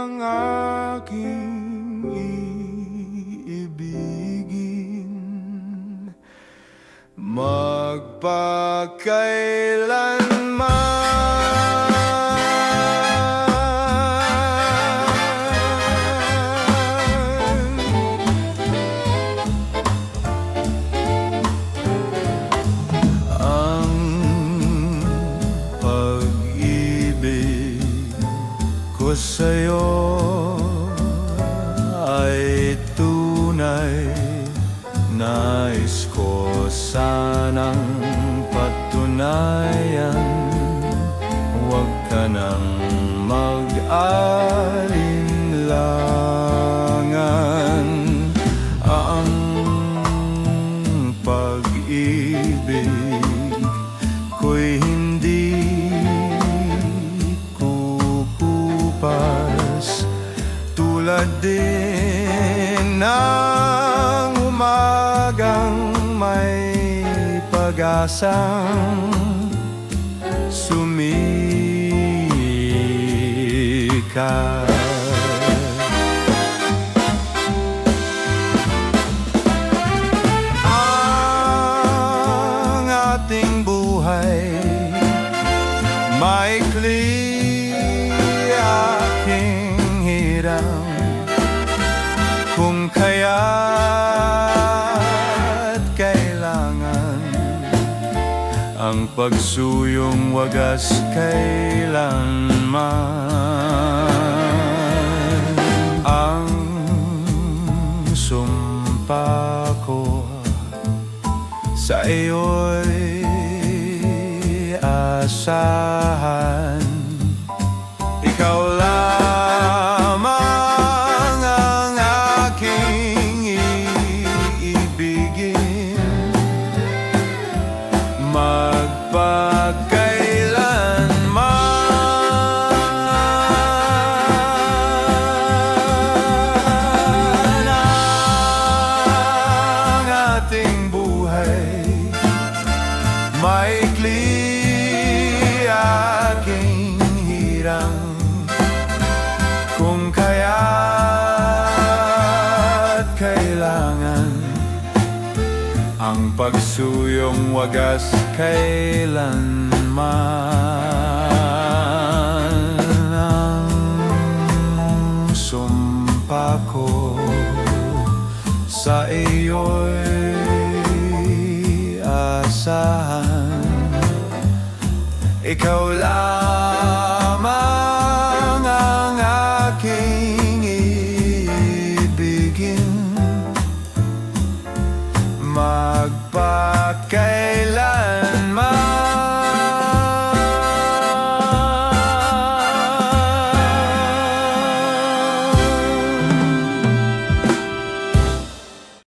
ang aking iibigin ang pag-ibig ko sa'yo ay tunay. Nais ko sanang patunayan, huwag ka nang mag-alinlangan. Ang pag-ibig ko'y hindi kukupas, tulad din ng umagang may pag-asang sumikat. Ang ating buhay maikli, aking hirang, kung kaya't kailangan ang pagsuyong wagas kailanman. Ang sumpa ko sa iyo'y asahan, ikaw lamang ang aking iibigin magpagkailanman. Ang ating buhay maikli, aking hirang, kung kaya't kailangan ang pagsuyong wagas kailanman. Ang sumpa ko sa iyo'y asahan, ikaw lang